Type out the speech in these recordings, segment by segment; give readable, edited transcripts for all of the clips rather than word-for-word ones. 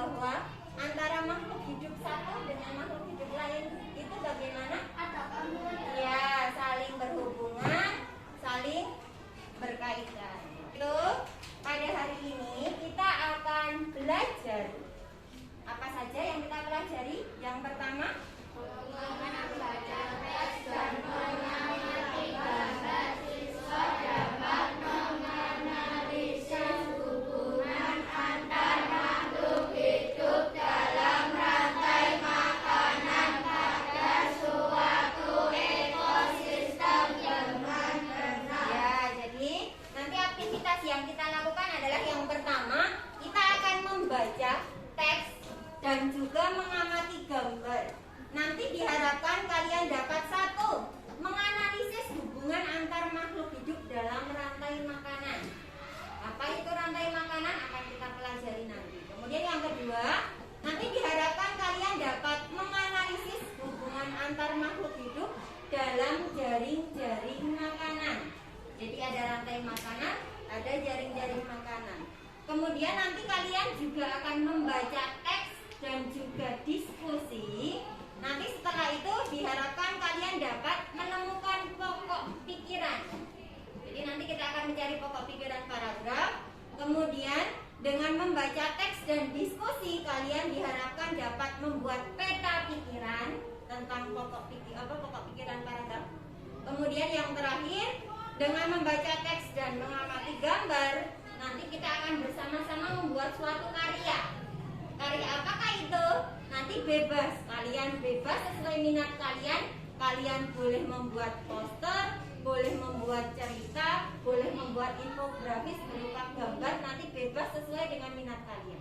bahwa antara makhluk hidup satu dengan makhluk hidup lain itu bagaimana? Ya, saling berhubungan, saling berkaitan. Itu pada hari ini kita akan belajar apa saja yang kita pelajari. Yang pertama, membaca teks dan mengamati gambar. Siswa dapat menganalisis hubungan antar makhluk hidup dalam rantai makanan pada suatu ekosistem dengan benar. Ya, jadi nanti aktivitas yang kita lakukan adalah yang pertama, kita akan membaca teks dan juga mengamati gambar. Nanti diharapkan kalian dapat satu, menganalisis hubungan antar makhluk hidup dalam rantai makanan. Apa itu rantai makanan? Akan kita pelajari nanti. Kemudian yang kedua, nanti diharapkan kalian dapat menganalisis hubungan antar makhluk hidup dalam jaring-jaring makanan. Jadi ada rantai makanan, ada jaring-jaring makanan. Kemudian nanti kalian juga akan membaca teks dan juga diskusi. Nanti setelah itu diharapkan kalian dapat menemukan pokok pikiran. Jadi nanti kita akan mencari pokok pikiran paragraf. Kemudian dengan membaca teks dan diskusi kalian diharapkan dapat membuat peta pikiran tentang pokok pikiran paragraf. Kemudian yang terakhir, dengan membaca teks dan mengamati gambar, nanti kita akan bersama-sama membuat suatu karya. Karya apakah itu? Nanti bebas, kalian bebas sesuai minat kalian. Kalian boleh membuat poster, boleh membuat cerita, boleh membuat infografis berupa gambar. Nanti bebas sesuai dengan minat kalian.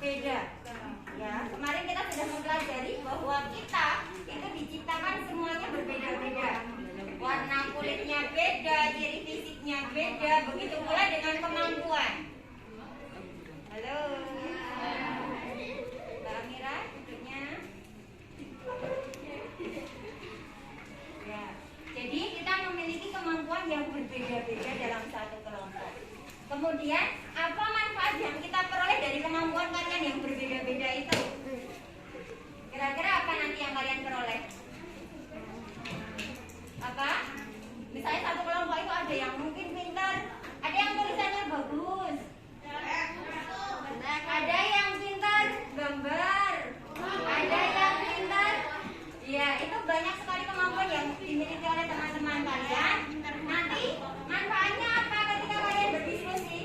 Beda. Ya, kemarin kita sudah mempelajari bahwa kita itu diciptakan semuanya berbeda-beda. Warna kulitnya beda, ciri fisiknya beda, begitu pula dengan kemampuan. Halo. Mbak Amira, duduknya. Ya. Jadi kita memiliki kemampuan yang berbeda-beda dalam satu kelompok. Kemudian apa manfaat yang kita peroleh dari kemampuan kalian yang berbeda-beda itu? Kira-kira apa nanti yang kalian peroleh? Apa? Misalnya satu kelompok itu ada yang mungkin pintar, ada yang tulisannya bagus, ada yang pintar gambar, ada yang pintar. Ya, itu banyak sekali kemampuan yang dimiliki oleh teman-teman kalian. Nanti manfaatnya apa ketika kalian berdiskusi?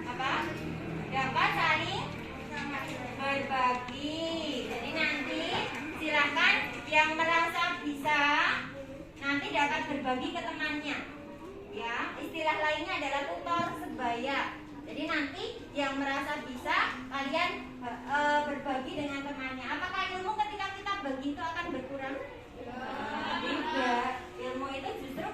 Apa? Dapat saling berbagi. Jadi nanti silakan yang merasa bisa nanti dapat berbagi ke temannya. Ya, istilah lainnya adalah tutor sebaya. Jadi nanti yang merasa bisa kalian berbagi dengan temannya. Apakah ilmu ketika kita bagi itu akan berkurang? Tidak. Ilmu itu justru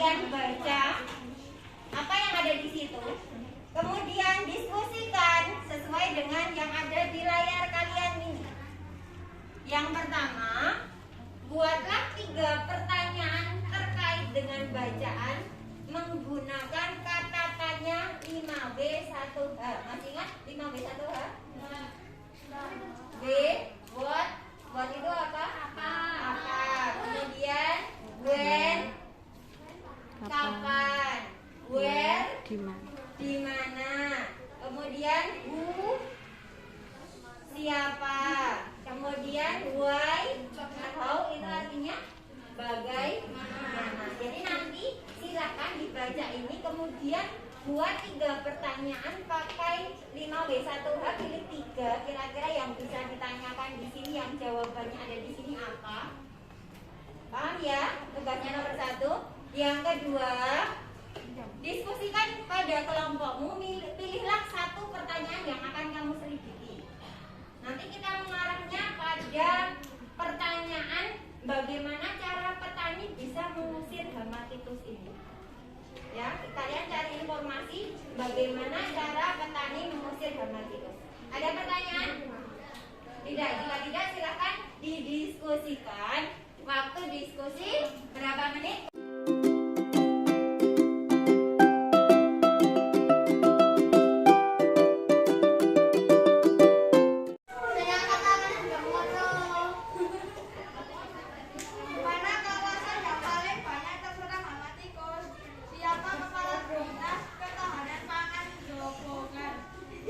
kalian baca apa yang ada di situ. Kemudian diskusikan sesuai dengan yang ada di layar kalian ini. Yang pertama, buatlah 3 pertanyaan terkait dengan bacaan menggunakan kata tanya 5W1H. Masih ingat 5W1H? W, what itu apa? Apa. Kemudian when, kapan. Where, di mana. Kemudian who, siapa. Kemudian why, how itu artinya bagaimana. Jadi nanti silakan dibaca ini, kemudian buat 3 pertanyaan pakai 5W1H, pilih 3 kira-kira yang bisa ditanyakan di sini, yang jawabannya ada di sini apa. Paham ya? Tugasnya nomor 1. Yang kedua, diskusikan pada kelompokmu, pilihlah 1 pertanyaan yang akan kamu selidiki. Nanti kita mengarahnya pada pertanyaan bagaimana cara petani bisa mengusir hama tikus ini. Ya, kalian cari informasi bagaimana cara petani mengusir hama tikus. Ada pertanyaan? Tidak. Jika tidak, silakan didiskusikan. Waktu diskusi berapa menit?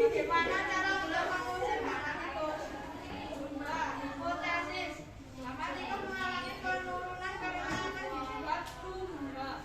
Bagaimana cara untuk mengusir hama tikus? Hipotesis. Hama tikus mengalami penurunan karena akan dibuat tumbuh.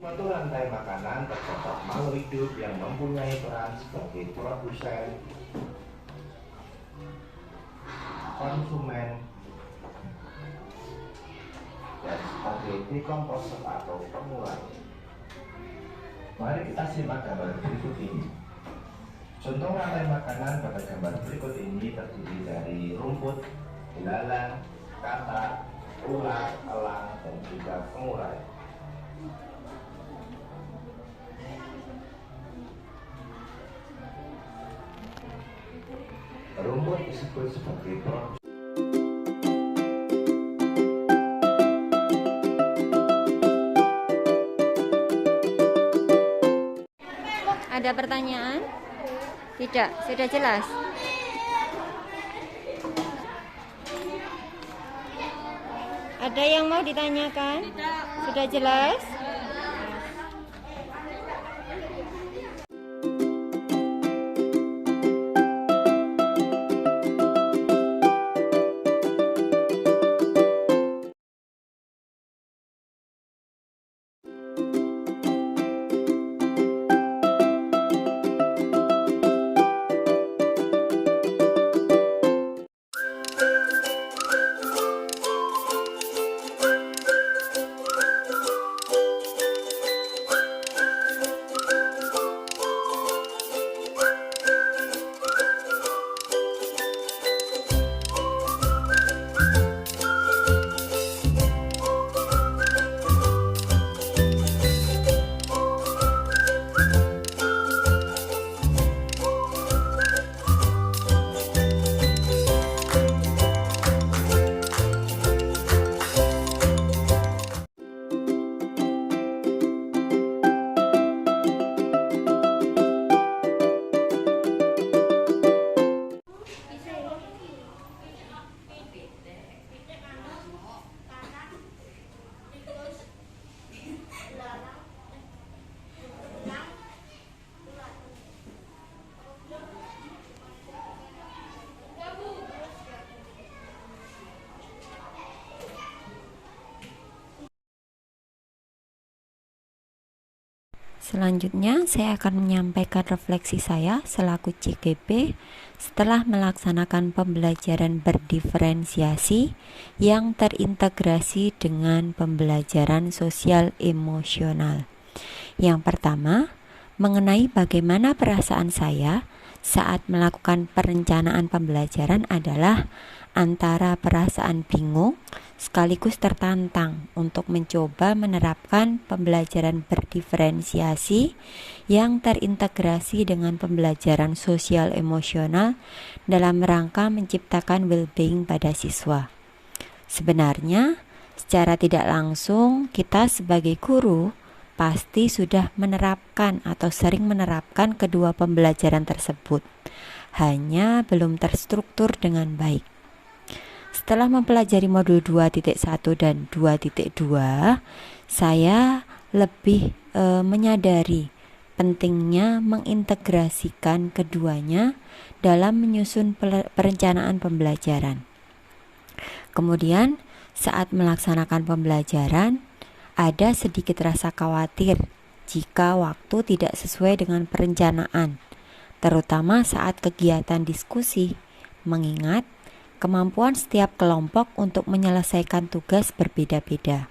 Suatu rantai makanan terdapat makhluk hidup yang mempunyai peran sebagai produsen, konsumen, dan sebagai dekomposer atau pengurai. Mari kita simak gambar berikut ini. Contoh rantai makanan pada gambar berikut ini terdiri dari rumput, ilalang, katak, ulat, elang, dan juga pengurai. Rumput disebut sebagai produsen. Ada pertanyaan? Tidak, sudah jelas. Ada yang mau ditanyakan? Sudah jelas? Selanjutnya, saya akan menyampaikan refleksi saya selaku CGP setelah melaksanakan pembelajaran berdiferensiasi yang terintegrasi dengan pembelajaran sosial emosional. Yang pertama, mengenai bagaimana perasaan saya saat melakukan perencanaan pembelajaran adalah antara perasaan bingung sekaligus tertantang untuk mencoba menerapkan pembelajaran berdiferensiasi yang terintegrasi dengan pembelajaran sosial emosional dalam rangka menciptakan well-being pada siswa. Sebenarnya, secara tidak langsung kita sebagai guru pasti sudah menerapkan atau sering menerapkan kedua pembelajaran tersebut, hanya belum terstruktur dengan baik. Setelah mempelajari modul 2.1 dan 2.2, saya lebih menyadari pentingnya mengintegrasikan keduanya dalam menyusun perencanaan pembelajaran. Kemudian, saat melaksanakan pembelajaran, ada sedikit rasa khawatir jika waktu tidak sesuai dengan perencanaan, terutama saat kegiatan diskusi, mengingat kemampuan setiap kelompok untuk menyelesaikan tugas berbeda-beda,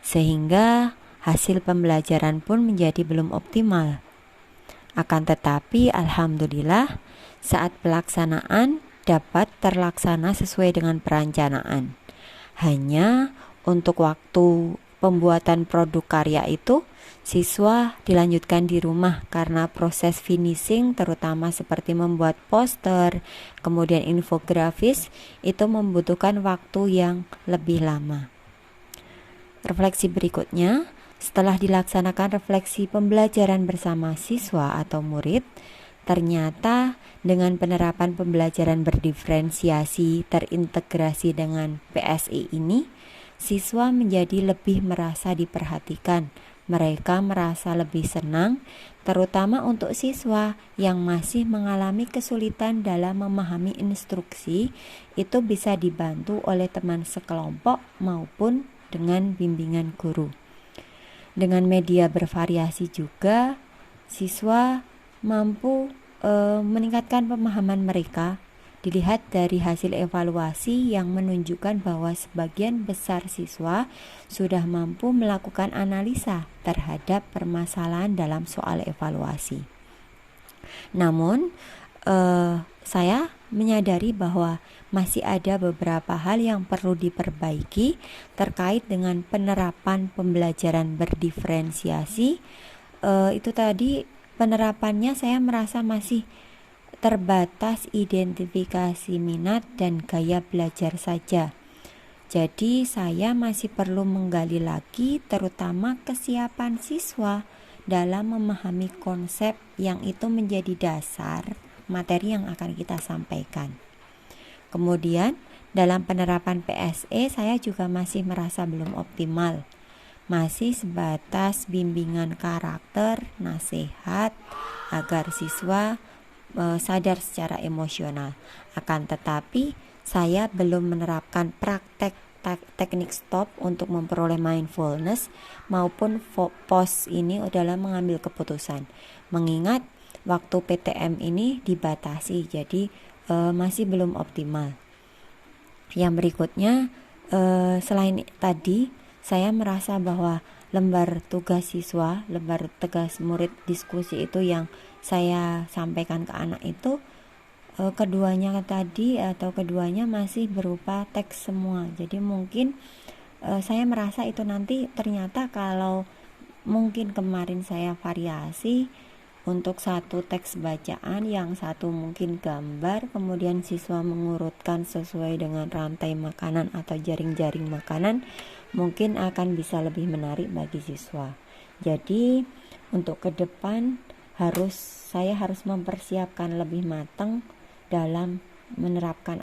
sehingga hasil pembelajaran pun menjadi belum optimal. Akan tetapi, alhamdulillah, saat pelaksanaan dapat terlaksana sesuai dengan perencanaan. Hanya untuk waktu pembuatan produk karya itu, siswa dilanjutkan di rumah karena proses finishing terutama seperti membuat poster, kemudian infografis itu membutuhkan waktu yang lebih lama. Refleksi berikutnya, setelah dilaksanakan refleksi pembelajaran bersama siswa atau murid, ternyata dengan penerapan pembelajaran berdiferensiasi terintegrasi dengan PSI ini, siswa menjadi lebih merasa diperhatikan. Mereka merasa lebih senang, terutama untuk siswa yang masih mengalami kesulitan dalam memahami instruksi, itu bisa dibantu oleh teman sekelompok maupun dengan bimbingan guru. Dengan media bervariasi juga, siswa mampu meningkatkan pemahaman mereka. Dilihat dari hasil evaluasi yang menunjukkan bahwa sebagian besar siswa sudah mampu melakukan analisa terhadap permasalahan dalam soal evaluasi. Namun, saya menyadari bahwa masih ada beberapa hal yang perlu diperbaiki terkait dengan penerapan pembelajaran berdiferensiasi. Itu tadi penerapannya saya merasa masih terbatas identifikasi minat dan gaya belajar saja. Jadi saya masih perlu menggali lagi terutama kesiapan siswa dalam memahami konsep yang itu menjadi dasar materi yang akan kita sampaikan. Kemudian dalam penerapan PSE saya juga masih merasa belum optimal. Masih sebatas bimbingan karakter, nasihat agar siswa sadar secara emosional. Akan tetapi saya belum menerapkan praktek teknik stop untuk memperoleh mindfulness maupun pause ini dalam mengambil keputusan. Mengingat waktu PTM ini dibatasi, jadi masih belum optimal. Yang berikutnya, selain tadi, saya merasa bahwa lembar tugas siswa, lembar tugas murid diskusi itu yang saya sampaikan ke anak itu keduanya masih berupa teks semua. Jadi mungkin saya merasa itu nanti ternyata kalau mungkin kemarin saya variasi untuk satu teks bacaan, yang satu mungkin gambar, kemudian siswa mengurutkan sesuai dengan rantai makanan atau jaring-jaring makanan, mungkin akan bisa lebih menarik bagi siswa. Jadi untuk ke depan saya harus mempersiapkan lebih matang dalam menerapkan